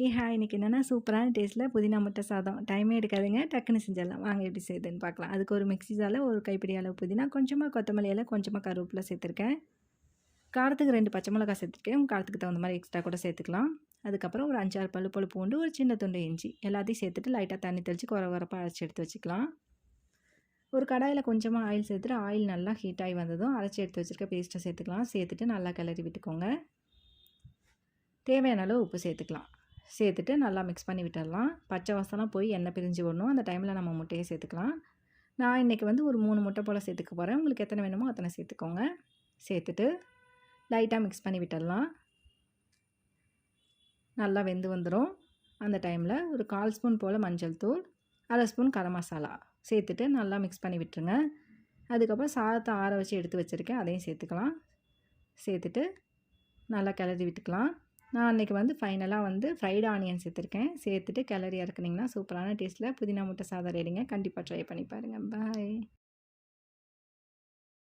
இன்றைக்கி என்னென்னா சூப்பரான டேஸ்ட்டில் புதினா முட்டை சாதம். டைமே எடுக்காதுங்க, டக்குன்னு செஞ்சிடலாம். வாங்க எப்படி செய்யுதுன்னு பார்க்கலாம். அதுக்கு ஒரு மிக்ஸி ஜாரில் ஒரு கைப்பிடி அளவு புதினா, கொஞ்சமாக கொத்தமல்லி இலை, கொஞ்சமாக கருவேப்பிலை சேர்த்துருக்கேன். காரத்துக்கு 2 பச்சை மிளகாய் சேர்த்துருக்கேன். உங்கள் காரத்துக்கு தகுந்த மாதிரி எக்ஸ்ட்ரா கூட சேர்த்துக்கலாம். அதுக்கப்புறம் ஒரு 5-6 பல்லு பூண்டு, ஒரு சின்ன துண்டு இஞ்சி எல்லாத்தையும் சேர்த்துட்டு லைட்டாக தண்ணி தெளித்து குறப்பாக அரைச்சி எடுத்து வச்சுக்கலாம். ஒரு கடாயில் கொஞ்சமாக ஆயில் சேர்த்துட்டு ஆயில் நல்லா ஹீட் ஆகி வந்ததும் அரைச்சி எடுத்து வச்சுருக்க பேஸ்ட்டை சேர்த்துக்கலாம். சேர்த்துட்டு நல்லா கிளறி விட்டுக்கோங்க. தேவையான அளவு உப்பு சேர்த்துக்கலாம். சேர்த்துட்டு நல்லா மிக்ஸ் பண்ணி விட்டுடலாம். பச்சை வாசம்லாம் போய் எண்ணெய் பிரிஞ்சு வரணும். அந்த டைமில் நம்ம முட்டையை சேர்த்துக்கலாம். நான் இன்றைக்கி வந்து ஒரு 3 முட்டை போல் சேர்த்துக்க போகிறேன். உங்களுக்கு எத்தனை வேணுமோ அத்தனை சேர்த்துக்கோங்க. சேர்த்துட்டு லைட்டாக மிக்ஸ் பண்ணி விட்டுடலாம். நல்லா வெந்து வந்துடும். அந்த டைமில் ஒரு 1/4 ஸ்பூன் போல் மஞ்சள் தூள், 1/2 ஸ்பூன் கரம் மசாலா சேர்த்துட்டு நல்லா மிக்ஸ் பண்ணி விட்டுருங்க. அதுக்கப்புறம் சாதத்தை ஆற வச்சு எடுத்து வச்சுருக்கேன், அதையும் சேர்த்துக்கலாம். சேர்த்துட்டு நல்லா கிளறி விட்டுக்கலாம். நான் அன்றைக்கி வந்து ஃபைனலாக வந்து ஃப்ரைடு ஆனியன் சேர்த்துருக்கேன். சேர்த்துட்டு கிளறி இறக்குனிங்கன்னா சூப்பரான டேஸ்ட்டில் புதினா முட்டை சாதம் ரெடிங்க. கண்டிப்பாக ட்ரை பண்ணி பாருங்கள். பாய்.